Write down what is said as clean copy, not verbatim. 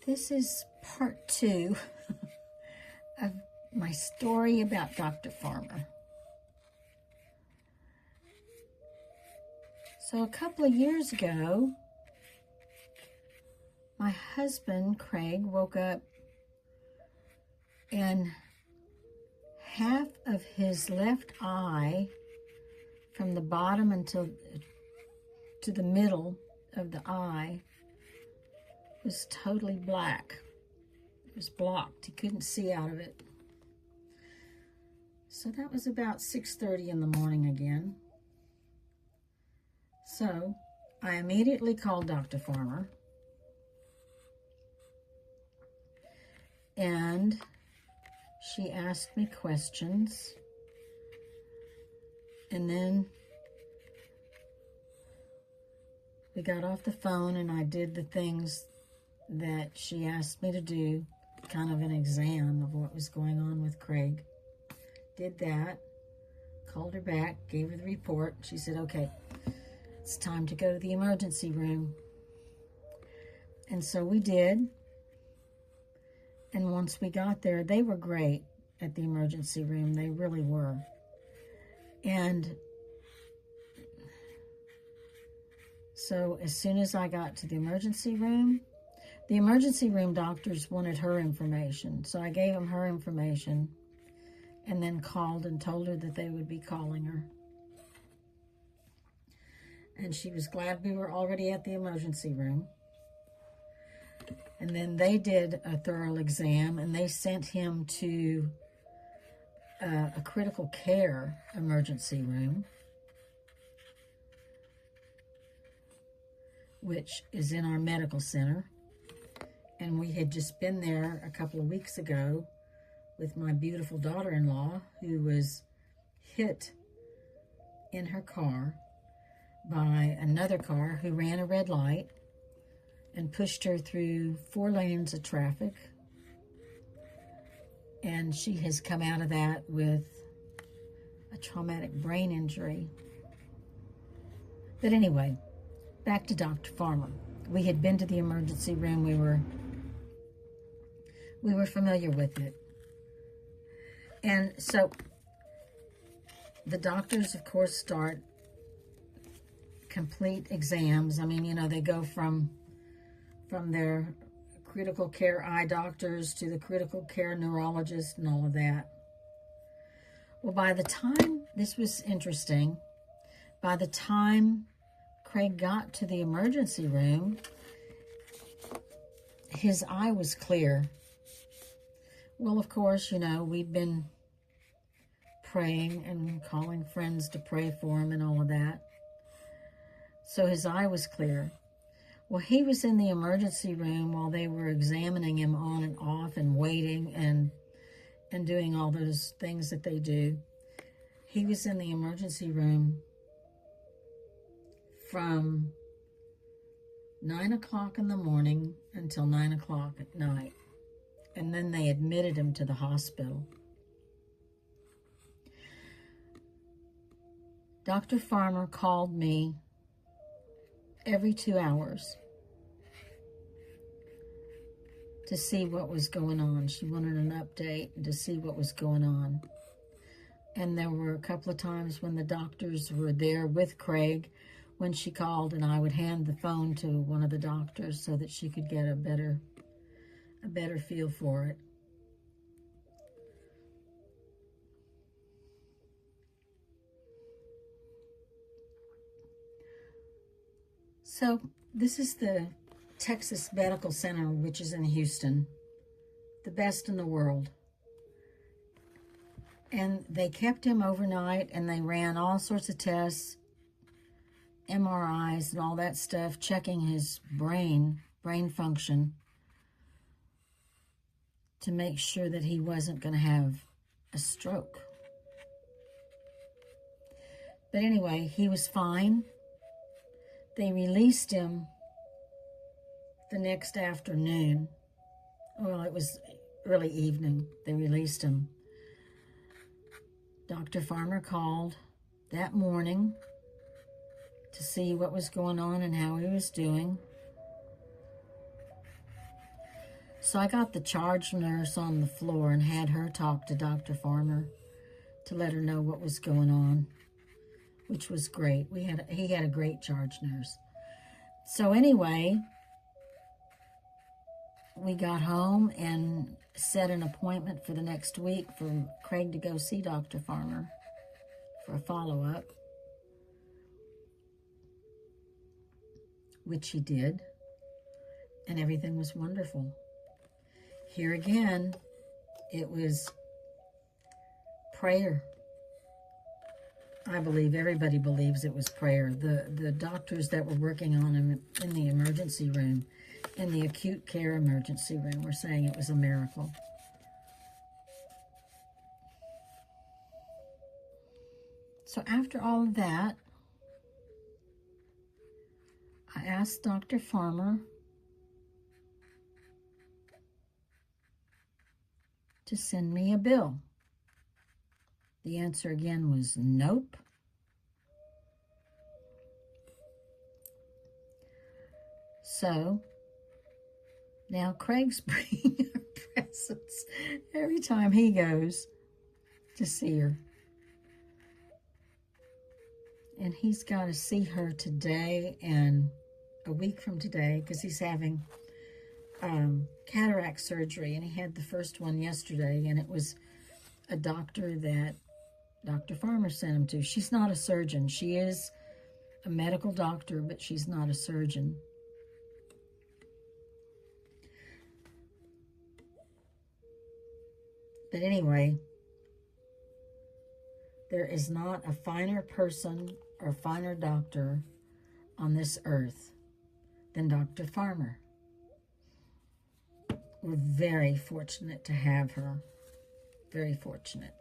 This is part 2 of my story about Dr. Farmer. So a couple of years ago, my husband, Craig, woke up and half of his left eye from the bottom until to the middle of the eye was totally black. It was blocked. He couldn't see out of it. So that was about 6:30 in the morning again. So I immediately called Dr. Farmer, and she asked me questions, and then we got off the phone and I did the things that she asked me to do, kind of an exam of what was going on with Craig. Did that, called her back, gave her the report. She said, okay, it's time to go to the emergency room. And so we did. And once we got there, they were great at the emergency room. They really were. And so as soon as I got to the emergency room doctors wanted her information. So I gave them her information and then called and told her that they would be calling her. And she was glad we were already at the emergency room. And then they did a thorough exam and they sent him to a critical care emergency room, which is in our medical center. And we had just been there a couple of weeks ago with my beautiful daughter-in-law, who was hit in her car by another car who ran a red light and pushed her through 4 lanes of traffic. And she has come out of that with a traumatic brain injury. But anyway, back to Dr. Farmer. We had been to the emergency room. We were familiar with it. And so the doctors, of course, start complete exams. I mean, you know, they go from their critical care eye doctors to the critical care neurologist and all of that. Well, by the time, this was interesting, by the time Craig got to the emergency room, his eye was clear. Well, of course, you know, we'd been praying and calling friends to pray for him and all of that. So his eye was clear. Well, he was in the emergency room while they were examining him on and off and waiting and doing all those things that they do. He was in the emergency room from 9 o'clock in the morning until 9 o'clock at night. And then they admitted him to the hospital. Dr. Farmer called me every 2 hours to see what was going on. She wanted an update and to see what was going on. And there were a couple of times when the doctors were there with Craig when she called, and I would hand the phone to one of the doctors so that she could get a better feel for it. So this is the Texas Medical Center, which is in Houston, the best in the world. And they kept him overnight and they ran all sorts of tests, MRIs and all that stuff, checking his brain function to make sure that he wasn't going to have a stroke. But anyway, he was fine. They released him the next afternoon. Well, it was early evening. They released him. Dr. Farmer called that morning to see what was going on and how he was doing. So I got the charge nurse on the floor and had her talk to Dr. Farmer to let her know what was going on, which was great. He had a great charge nurse. So anyway, we got home and set an appointment for the next week for Craig to go see Dr. Farmer for a follow-up, which he did, and everything was wonderful. Here again, it was prayer. I believe everybody believes it was prayer. The doctors that were working on him in the emergency room, in the acute care emergency room, were saying it was a miracle. So after all of that, I asked Dr. Farmer to send me a bill. The answer again was nope. So now Craig's bringing her presents every time he goes to see her. And he's got to see her today and a week from today because he's having cataract surgery, and he had the first one yesterday, and it was a doctor that Dr. Farmer sent him to. She's not a surgeon. She is a medical doctor, but she's not a surgeon. But anyway, there is not a finer person or finer doctor on this earth than Dr. Farmer. We're very fortunate to have her. Very fortunate.